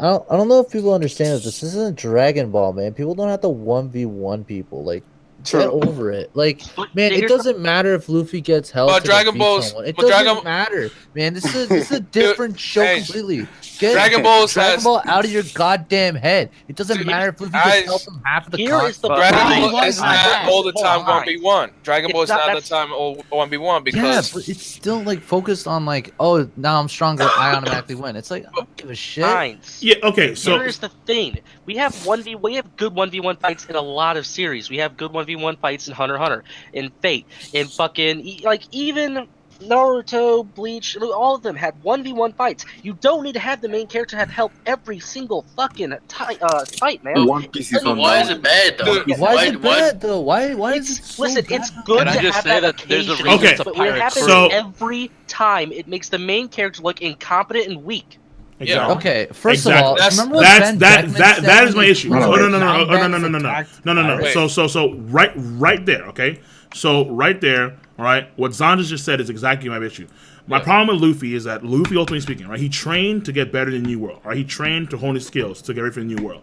I don't know if people understand that this isn't Dragon Ball, man. People don't have to 1v1 people. Like, get True. over it. Like, But man, it here's the doesn't matter if Luffy gets help But to Dragon defeat Balls, someone. It but Dragon, doesn't matter, man. This is a different show hey, completely. Get Dragon Balls Dragon has Ball out of your goddamn head. It doesn't Dude, matter if Luffy guys, gets help from half of the here is the concept. Dragon Fine, Ball is fine, not fine. all the time Hold on. 1v1. Dragon Ball is It's not- not the time 1v1 Yeah, because but it's still like focused on like, oh, now I'm stronger, I automatically win. It's like I don't give a shit. Fines. Yeah. Okay. So Here's the thing: we have good 1v1 fights in a lot of series. We have good 1v1 fights in Hunter x Hunter, in Fate, in fucking like even Naruto, Bleach. All of them had 1v1 fights. You don't need to have the main character have help every single fucking fight, man. One Piece is on Why is it bad though? Dude, Why is it bad though? Why is it so Listen, bad? it's good Can I to just have say that that there's a occasionally, reason to but when it pirate happens So- every time, it makes the main character look incompetent and weak. Yeah. Okay, first Exactly. of all, That's- remember what That's Ben that Beckman that said that is when my he issue. was Oh, like, no, no, no, "Nine no, no, no, backs no, no, attacked no, no, no. Wait. So right there. Okay. So right there. All right. What Zonda just said is exactly my issue. My problem with Luffy is that Luffy, ultimately speaking, right, he trained to get better in the New World. Right, he trained to hone his skills to get ready for the New World.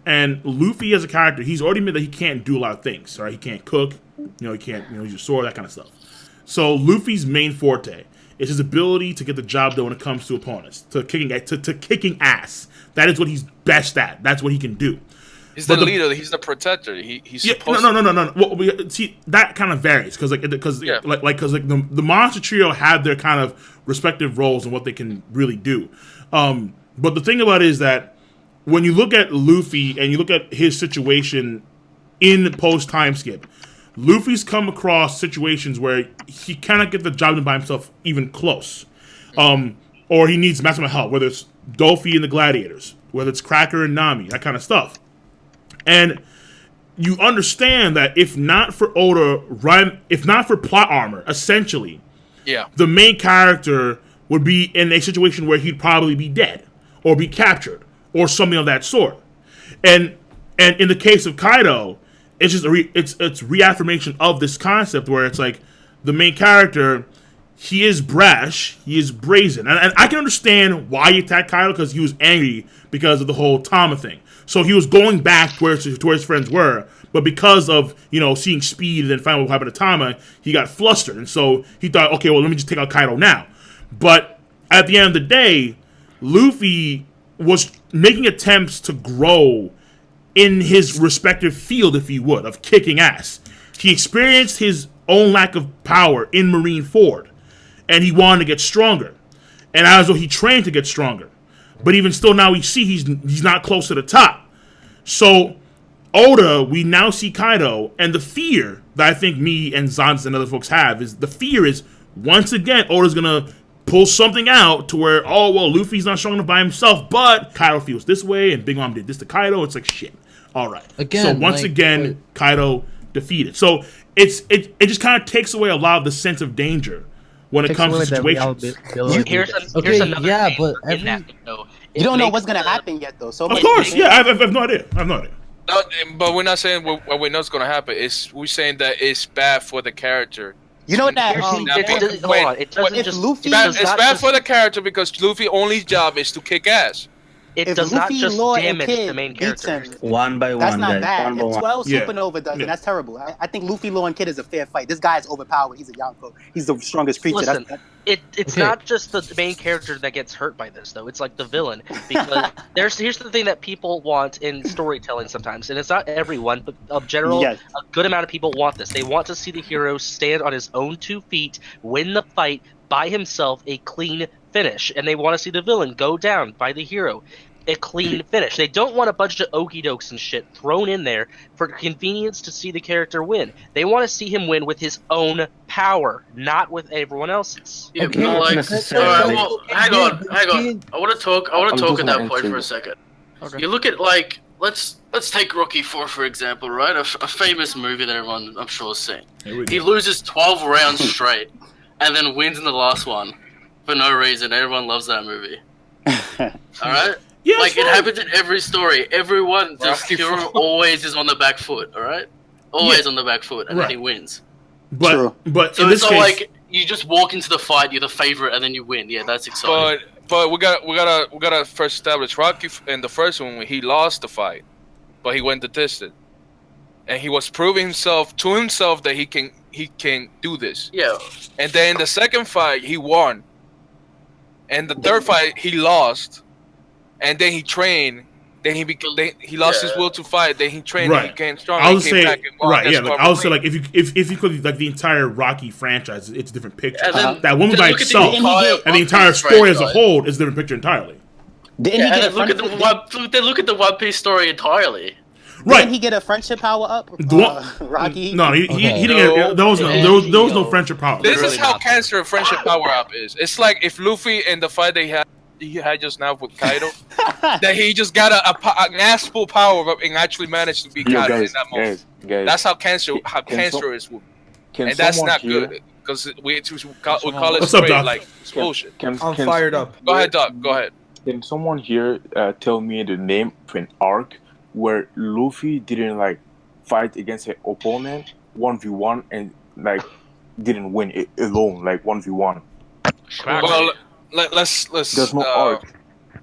And Luffy, as a character, he's already admitted that he can't do a lot of things. Right, he can't cook. He can't use a sword, that kind of stuff. So Luffy's main forte is his ability to get the job done when it comes to opponents, to kicking ass. That is what he's best at. That's what he can do. he's But the leader, he's the protector. He's Yeah, supposed no. Well, see, that kind of varies because Yeah. the monster trio have their kind of respective roles and what they can really do. But the thing about it is that when you look at Luffy and you look at his situation in post-timeskip, Luffy's come across situations where he cannot get the job done by himself even close. Or he needs maximum help, whether it's Dolphy and the Gladiators, whether it's Cracker and Nami, that kind of stuff. And you understand that if not for Oda, if not for plot armor, essentially, Yeah. the main character would be in a situation where he'd probably be dead or be captured or something of that sort. And in the case of Kaido, it's just it's reaffirmation of this concept where it's like the main character, he is brash, he is brazen, and I can understand why he attacked Kaido because he was angry because of the whole Tama thing. So he was going back to where his friends were, but because of seeing speed and then finding what happened to Tama, he got flustered, and so he thought, okay, well let me just take out Kaido now. But at the end of the day, Luffy was making attempts to grow in his respective field, if you would, of kicking ass. He experienced his own lack of power in Marineford, and he wanted to get stronger. And as though he trained to get stronger. But even still, now we see he's not close to the top. So, Oda, we now see Kaido, and the fear that I think me and Zans and other folks have is the fear is, once again, Oda's going to pull something out to where, oh, well, Luffy's not strong enough by himself, but Kaido feels this way, and Big Mom did this to Kaido. It's like, shit. All right. Again, so once again, Kaido defeated. So it just kind of takes away a lot of the sense of danger when it comes to situations. Here's Okay, another yeah, thing but in that, though. You don't know what's gonna happen yet, though. So Of course, yeah, I have no idea. I have no idea. No, but we're not saying what we know is going to happen. We're saying that it's bad for the character. you know that. Hold on, it doesn't if just. Luffy- It's bad for the character because Luffy's only job is to kick ass. It if does not Luffy, just Law, and damage Kid the main beats character. him, One by that's one, not guys. bad. One by If one. 12 Yeah. Supernova does Yeah. it, that's terrible. I think Luffy, Law, and Kid is a fair fight. This guy is overpowered. He's a Yonko. He's the strongest creature. Listen, That's, it's Okay. not just the main character that gets hurt by this, though. It's like the villain. Because here's the thing that people want in storytelling sometimes, and it's not everyone, but of general, Yes. a good amount of people want this. They want to see the hero stand on his own 2 feet, win the fight by himself, a clean finish, and they want to see the villain go down by the hero. A clean finish. They don't want a bunch of okey dokes and shit thrown in there for convenience to see the character win. They want to see him win with his own power, not with everyone else's. Yeah, Okay, but like, necessarily. alright, well, hang on. Yeah. I want to talk. I want I'm to talk just at that gonna point answer for a you. second. Okay. You look at let's take Rocky 4 for example, right? A famous movie that everyone I'm sure has seen. Here we He go. loses 12 rounds straight, and then wins in the last one for no reason. Everyone loves that movie. All right. Yeah, Like it's it fine. happens in every story. Everyone, the Rocky hero IV. always is on the back foot. All right, always Yeah. on the back foot, and Right. then he wins. But True. but So in this it's not case, like you just walk into the fight, you're the favorite, and then you win. Yeah, that's exciting. but we gotta first establish Rocky in the first one when he lost the fight, but he went the distance, and he was proving to himself that he can do this. Yeah. And then the second fight he won, and the third fight he lost, and then he trained. Then he lost his will to fight. Then he trained. Right. And he became strong. I would say right. Yeah. Like I would say like if you could like the entire Rocky franchise, it's a different picture. That woman by Look at itself and the entire story as a whole is a different picture entirely. Didn't he get a look at the One Piece story entirely. Right. Didn't he get a friendship power up? Rocky? No, he didn't get. There was no friendship power. This is how cancer friendship power up is. It's like if Luffy in the fight he had just now with Kaido, that he just got an actual power up and actually managed to beat Kaido in that moment. Guys, that's how cancerous. And that's not good because we call it straight like it's bullshit. I'm fired up. Go ahead, Doc. Go ahead. Can someone here tell me the name of an arc where Luffy didn't like fight against an opponent 1v1 and like didn't win it alone, like 1v1? Well, let's. There's no arc.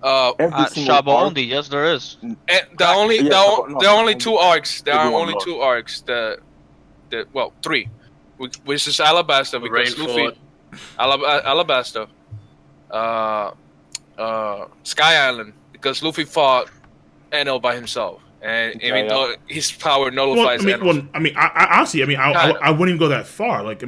Shabondi, yes, there is. There are only two arcs. There are only two arcs. Well, three, which is Alabasta because Luffy, Alabasta, Sky Island because Luffy fought Enel by himself, and even though his power nullifies Enel. Honestly, I wouldn't even go that far. Like,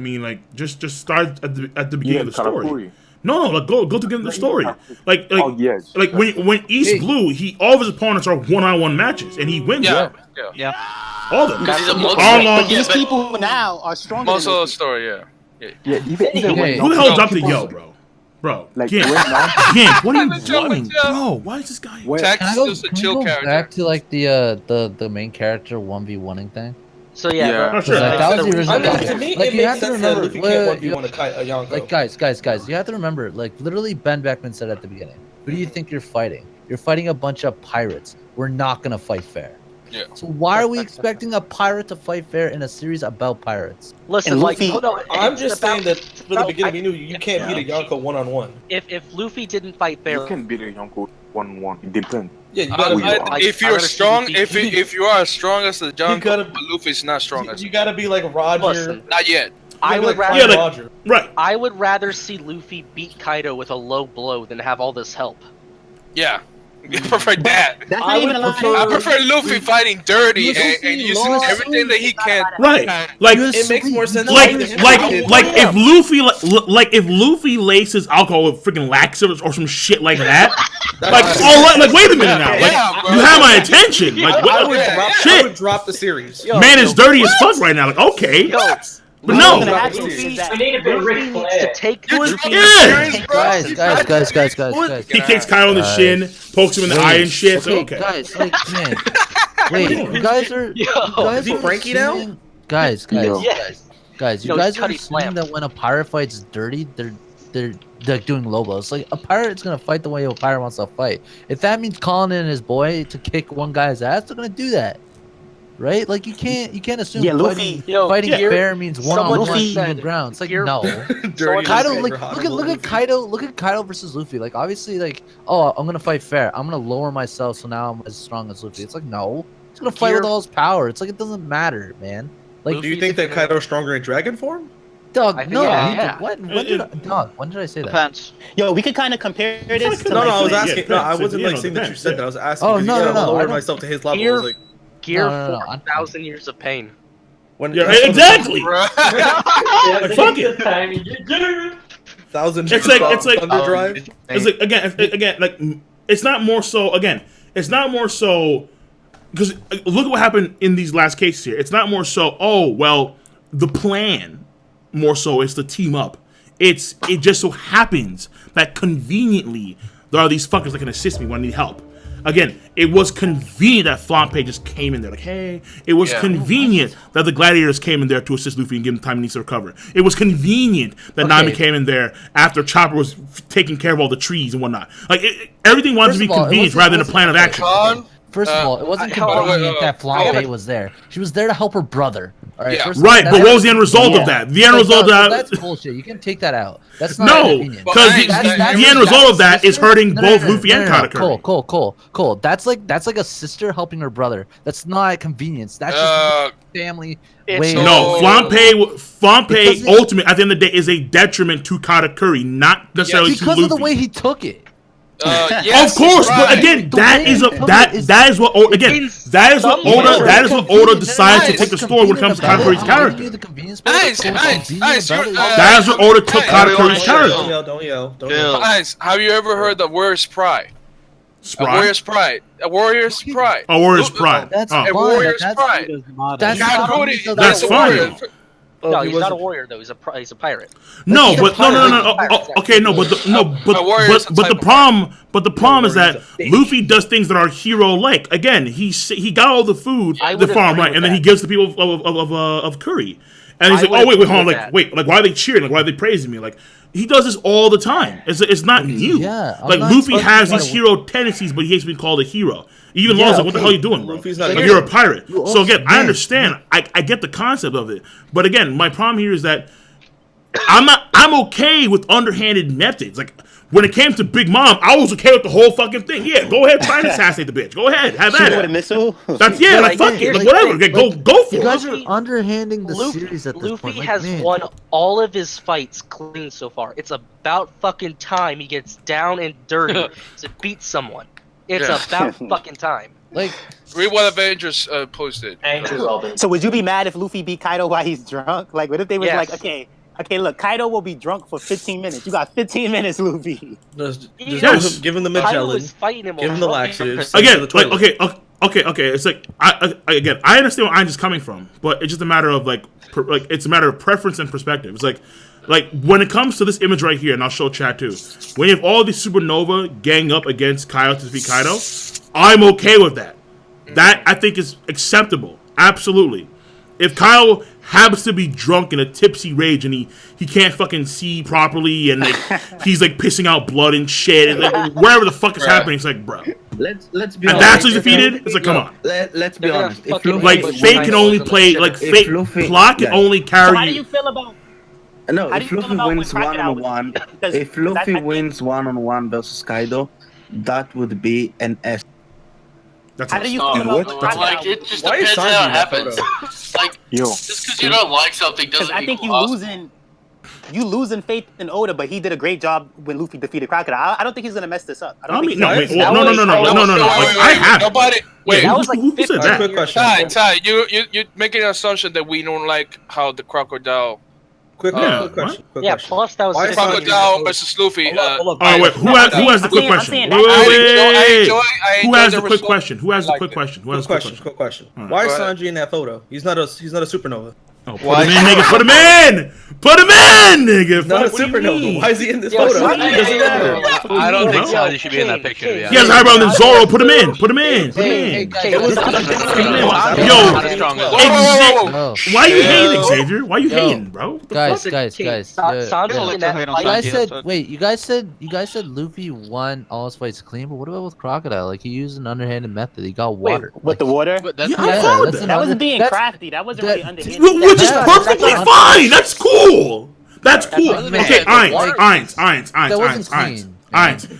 just start at the beginning of the story. No, like go to the beginning of the story. Like when East Blue, all of his opponents are one-on-one matches, and he wins. Yeah. All of them. But these people now are stronger. Most of the story, Who the hell dropped the yo, bro? Like, what are you doing, bro? Why is this guy? Tex is just a chill character. Back to like the main character 1v1ing thing. So yeah, sure. That was the original. To me, Like it you makes have to sense that remember, Luffy can't 1v1 a Yonko. like guys, you have to remember, like literally Ben Beckman said at the beginning, who do you think you're fighting? You're fighting a bunch of pirates. We're not gonna fight fair. Yeah. So why are we expecting a pirate to fight fair in a series about pirates? Listen, Luffy, I'm just saying that from the beginning we knew you can't beat a Yonko one-on-one. If Luffy didn't fight fair, You can beat a Yonko 1-1. It depends. Yeah, you gotta if you're strong, if you are as strong as the John, gotta- but Luffy's not strong as you gotta be like Roger. Listen, not yet. I would like rather Roger. Right. I would rather see Luffy beat Kaido with a low blow than have all this help. Yeah. I prefer that. That's not even a lie. I prefer Luffy fighting dirty and using everything that he can. Right. Like It makes more sense. like if Luffy laces alcohol with freaking laxatives or some shit like that. Like wait a minute now. Like you have my attention. Like I shit. would drop the series. Man is dirty as fuck right now. Like okay. But no. We need a bit of Ric Flair. To take Guys. He kicks Kyle in the shin, pokes him in the eye and shit. So, okay. Guys, like man. Wait, you guys are Is he Frankie now? Guys, Yes. you guys are assuming that when a pirate fights dirty, they're doing low blows. Like a pirate is gonna fight the way a pirate wants to fight. If that means calling in his boy to kick one guy's ass, they're gonna do that. Right? Like you can't assume Luffy. fighting fair means one-on-one Luffy- even ground. It's like no. Dirty Kaido, Luffy. look at Kaido. Look at Kaido versus Luffy. Like obviously, like I'm gonna fight fair. I'm gonna lower myself so now I'm as strong as Luffy. It's like no, he's gonna fight with all his power. It's like it doesn't matter, man. Like Do you think that Kaido's stronger in dragon form? Doug, no. yeah. When did I say that? Depends. Yo, we could kind of compare this to No, I was Yeah, asking. No, I wasn't yeah, like saying that you depends, said yeah. that. I was asking. Oh, because no, you gotta no, I lower don't- myself to his level. Gear- I was like, Gear No. 4,000 years of pain. when Yeah, exactly. Yeah, fuck it. thousand. It's like Thunder Drive. It's like again like it's not more so because look at what happened in these last cases here. It's not more so the plan more so is to team up. It just so happens that conveniently there are these fuckers that can assist me when I need help. Again, it was convenient that Flampe just came in there like, hey. It was convenient that the gladiators came in there to assist Luffy and give him time he needs to recover. It was convenient that Nami came in there after Chopper was taking care of all the trees and whatnot. Like everything wanted to be convenient rather than a plan of action. First of all, it wasn't convenient that Flampe was there. She was there to help her brother. All right, right. But what was the end result of that? The end result of that. That's bullshit. You can take that out. That's not because the end result of that is hurting both Luffy and Katakuri. Cool. That's like a sister helping her brother. That's not convenience. That's just family. No, Flampe ultimate at the end of the day is a detriment to Katakuri, not necessarily to Luffy. Because of the way he took it. Of course, but again, that is what Oda decides to take the story when it comes to Katakuri's character. That is what Oda took Katakuri's character. Don't yell. Guys, have you ever heard the Warrior's Pride? A Warrior's Pride. A Warrior's Pride. That's a Warrior's Pride. That's fine. No, he's not a warrior though. He's a pirate. No, but no. Okay, but the problem is that Luffy does things that are hero-like. Again, he got all the food, the farm, right, and then he gives the people of Curry, and he's like, oh wait, hold on, like why are they cheering? Like why are they praising me? Like he does this all the time. It's not new. Yeah, like Luffy has these hero tendencies, but he hates being called a hero. Even Law's like, what the hell are you doing, bro? Like, you're a pirate. So again, I understand. I get the concept of it. But again, my problem here is that I'm okay with underhanded methods. Like, when it came to Big Mom, I was okay with the whole fucking thing. Yeah, go ahead, try and assassinate the bitch. Go ahead, have at it. With a missile? That's, fuck it. Whatever. Go for it. You guys are underhanding the series at this Luffy point. has won all of his fights clean so far. It's about fucking time he gets down and dirty to beat someone. It's about fucking time. Like, read what Avengers posted. So would you be mad if Luffy beat Kaido while he's drunk? Like, what if they was like, okay, look, Kaido will be drunk for 15 minutes. You got 15 minutes, Luffy. Just give him the Magellan. Give him the laxatives. Again, like, okay. It's like, I understand where I'm just coming from, but it's just a matter of it's a matter of preference and perspective. It's like when it comes to this image right here, and I'll show chat too, when you have all these supernova gang up against Kaido to defeat Kaido, I'm okay with that. That I think is acceptable. Absolutely. If Kyle happens to be drunk in a tipsy rage and he can't fucking see properly and he's like pissing out blood and shit and like wherever the fuck is happening, it's like, bro. Let's be honest. And that's who's defeated? It's like, come on. Let's be honest. Like Fate can only play Plot can only carry. So how do you feel about? No, if Luffy wins one-on-one, if Luffy wins one-on-one versus Kaido, that would be an S. How do you feel about like it just depends how it happens. Like just because you don't like something doesn't mean I think you losing faith in Oda, but he did a great job when Luffy defeated Crocodile. I don't think he's gonna mess this up. I don't think no. I have nobody. Wait, that was like who said that? Quick question. Ty, you're making an assumption that we don't like how the crocodile. Quick question. Plus that was Crocodile versus Luffy. Oh wait, who has the quick question? Wait. Who has the quick question? Quick question. Why is Sanji in that photo? He's not a supernova. Oh, put him in, nigga. Put him in, nigga. Not a supernova. Why is he in this photo? I don't think Sanji should be in that picture. He has higher brow than Zoro. Put him in. Yo, why you hating, Xavier? Why you hating, bro? Guys. You guys said Luffy won all his fights clean, but what about with Crocodile? Like, he used an underhanded method. He got water. With the water? That wasn't being crafty. That wasn't really underhanded. Which is perfectly fine. That's cool. Okay, Ainz.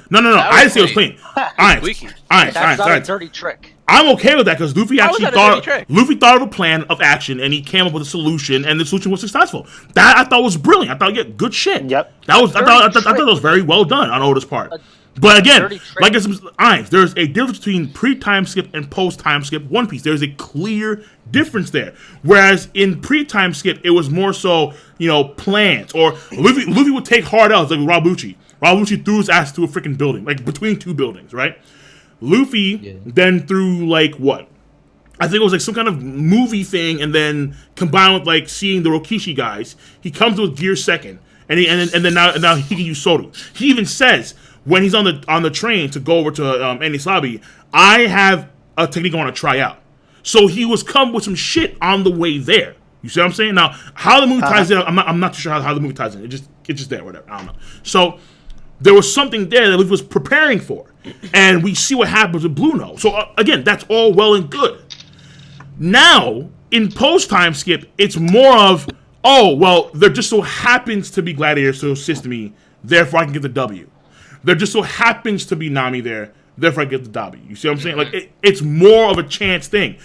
No. I didn't say it was clean. Ainz. That's not a dirty trick. I'm okay with that because Luffy actually thought of a plan of action and he came up with a solution and the solution was successful. That I thought was brilliant. I thought, good shit. Yep. I thought that was very well done on Oda's part. But again, like Ainz, there's a difference between pre-time skip and post-time skip One Piece. There's a clear difference there. Whereas in pre-time skip, it was more so, plans. Or Luffy would take hard L's like Rob Lucci. Rob Lucci threw his ass to a freaking building, like between two buildings, right? Luffy then threw what? I think it was like some kind of movie thing, and then combined with like seeing the Rokishi guys, he comes with gear second, and then now he can use Soru. He even says, when he's on the train to go over to Enisabi, I have a technique I want to try out. So he was come with some shit on the way there. You see what I'm saying? Now, how the movie ties in, I'm not too sure how the movie ties in. It's just there, whatever. I don't know. So there was something there that Luffy was preparing for. And we see what happens with Bluno. So, again, that's all well and good. Now, in post-time skip, it's more of, oh, well, there just so happens to be gladiators to assist me, therefore I can get the W. There just so happens to be Nami there, therefore I get the W. You see what I'm saying? Like, it's more of a chance thing.